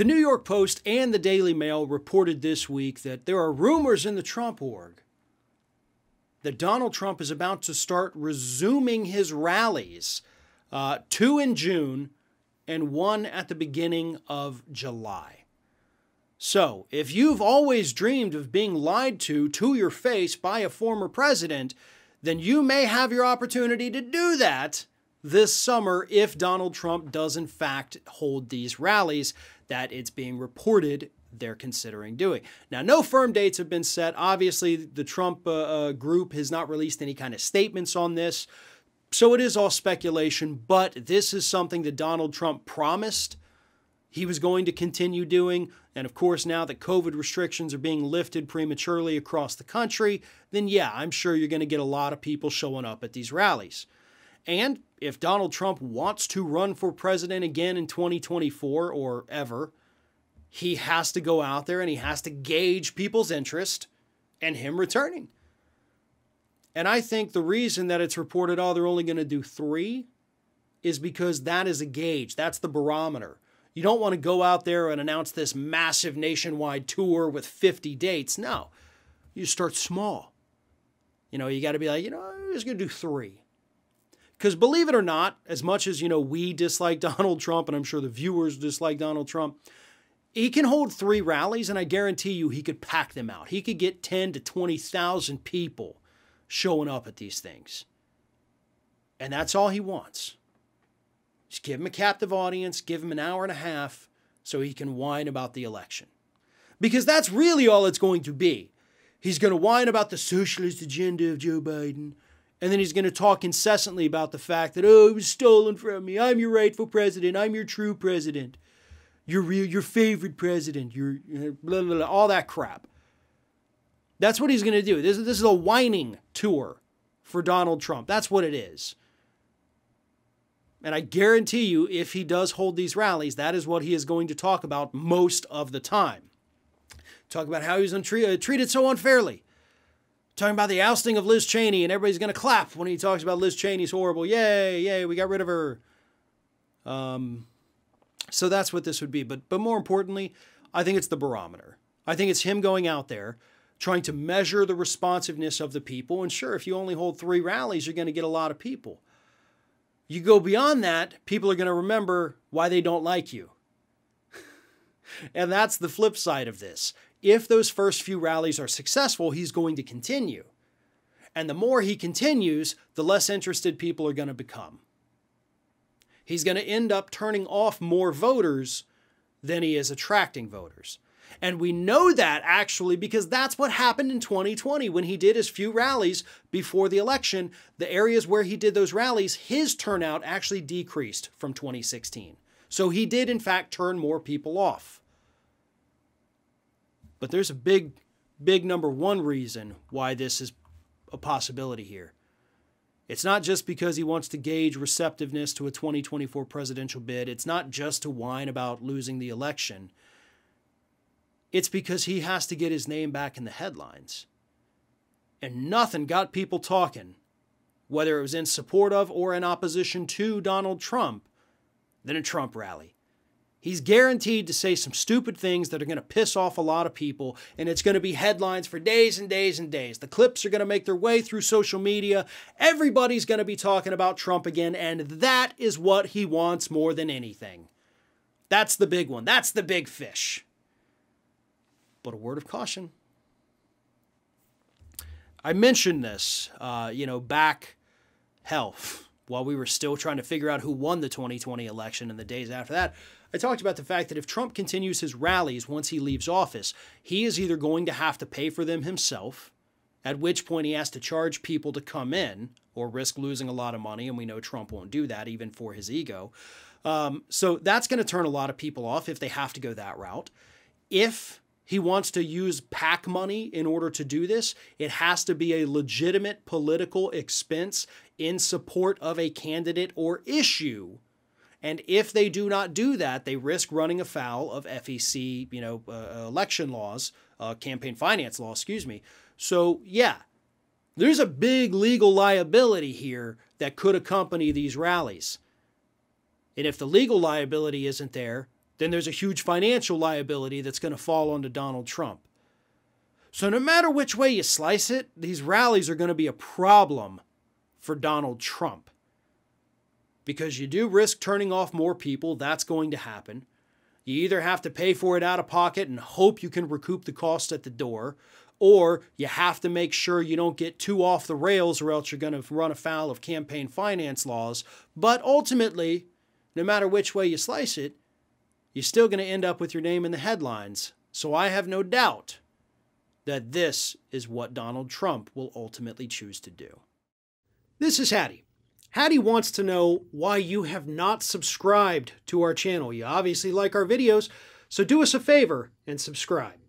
The New York Post and the Daily Mail reported this week that there are rumors in the Trump org that Donald Trump is about to start resuming his rallies, 2 in June and 1 at the beginning of July. So, if you've always dreamed of being lied to your face by a former president, then you may have your opportunity to do that this summer if Donald Trump does in fact hold these rallies that it's being reported they're considering doing. Now, no firm dates have been set. Obviously, the Trump group has not released any kind of statements on this, so it is all speculation, but this is something that Donald Trump promised he was going to continue doing. And of course, now that COVID restrictions are being lifted prematurely across the country, then yeah, I'm sure you're going to get a lot of people showing up at these rallies. And if Donald Trump wants to run for president again in 2024 or ever, he has to go out there and he has to gauge people's interest in him returning. And I think the reason that it's reported, oh, they're only going to do 3 is because that is a gauge. That's the barometer. You don't want to go out there and announce this massive nationwide tour with 50 dates. No, you start small. You got to be like, I'm just going to do 3. Because believe it or not, as much as, we dislike Donald Trump, and I'm sure the viewers dislike Donald Trump, he can hold 3 rallies, and I guarantee you he could pack them out. He could get 10 to 20,000 people showing up at these things. And that's all he wants. Just give him a captive audience, give him an hour and a half so he can whine about the election. Because that's really all it's going to be. He's going to whine about the socialist agenda of Joe Biden. And then he's going to talk incessantly about the fact that, oh, it was stolen from me. I'm your rightful president. I'm your true president. Your favorite president. Your blah, blah, blah, all that crap. That's what he's going to do. This is a whining tour for Donald Trump. That's what it is. And I guarantee you, if he does hold these rallies, that is what he is going to talk about most of the time. Talk about how he was treated so unfairly. Talking about the ousting of Liz Cheney, and everybody's going to clap when he talks about Liz Cheney's horrible. Yay, yay, we got rid of her. So that's what this would be. But more importantly, I think it's the barometer. I think it's him going out there, trying to measure the responsiveness of the people. And sure, if you only hold 3 rallies, you're going to get a lot of people. You go beyond that, people are going to remember why they don't like you. And that's the flip side of this. If those first few rallies are successful, he's going to continue. And the more he continues, the less interested people are going to become. He's going to end up turning off more voters than he is attracting voters. And we know that actually because that's what happened in 2020 when he did his few rallies before the election. The areas where he did those rallies, his turnout actually decreased from 2016. So he did, in fact, turn more people off. But there's a big number one reason why this is a possibility here. It's not just because he wants to gauge receptiveness to a 2024 presidential bid. It's not just to whine about losing the election. It's because he has to get his name back in the headlines. And nothing got people talking, whether it was in support of or in opposition to Donald Trump, than a Trump rally. He's guaranteed to say some stupid things that are going to piss off a lot of people, and it's going to be headlines for days and days and days. The clips are going to make their way through social media. Everybody's going to be talking about Trump again, and that is what he wants more than anything. That's the big one. That's the big fish. But a word of caution. I mentioned this, back, while we were still trying to figure out who won the 2020 election and the days after that. I talked about the fact that if Trump continues his rallies once he leaves office, he is either going to have to pay for them himself, at which point he has to charge people to come in or risk losing a lot of money, and we know Trump won't do that even for his ego. So that's going to turn a lot of people off if they have to go that route. If he wants to use PAC money in order to do this, it has to be a legitimate political expense in support of a candidate or issue. And if they do not do that, they risk running afoul of FEC, election laws, campaign finance law, So, yeah, there's a big legal liability here that could accompany these rallies. And if the legal liability isn't there, then there's a huge financial liability that's going to fall onto Donald Trump. So no matter which way you slice it, these rallies are going to be a problem for Donald Trump. Because you do risk turning off more people, that's going to happen. You either have to pay for it out of pocket and hope you can recoup the cost at the door, or you have to make sure you don't get too off the rails or else you're going to run afoul of campaign finance laws. But ultimately, no matter which way you slice it, you're still going to end up with your name in the headlines. So I have no doubt that this is what Donald Trump will ultimately choose to do. This is Hattie. Hattie wants to know why you have not subscribed to our channel. You obviously like our videos, so do us a favor and subscribe.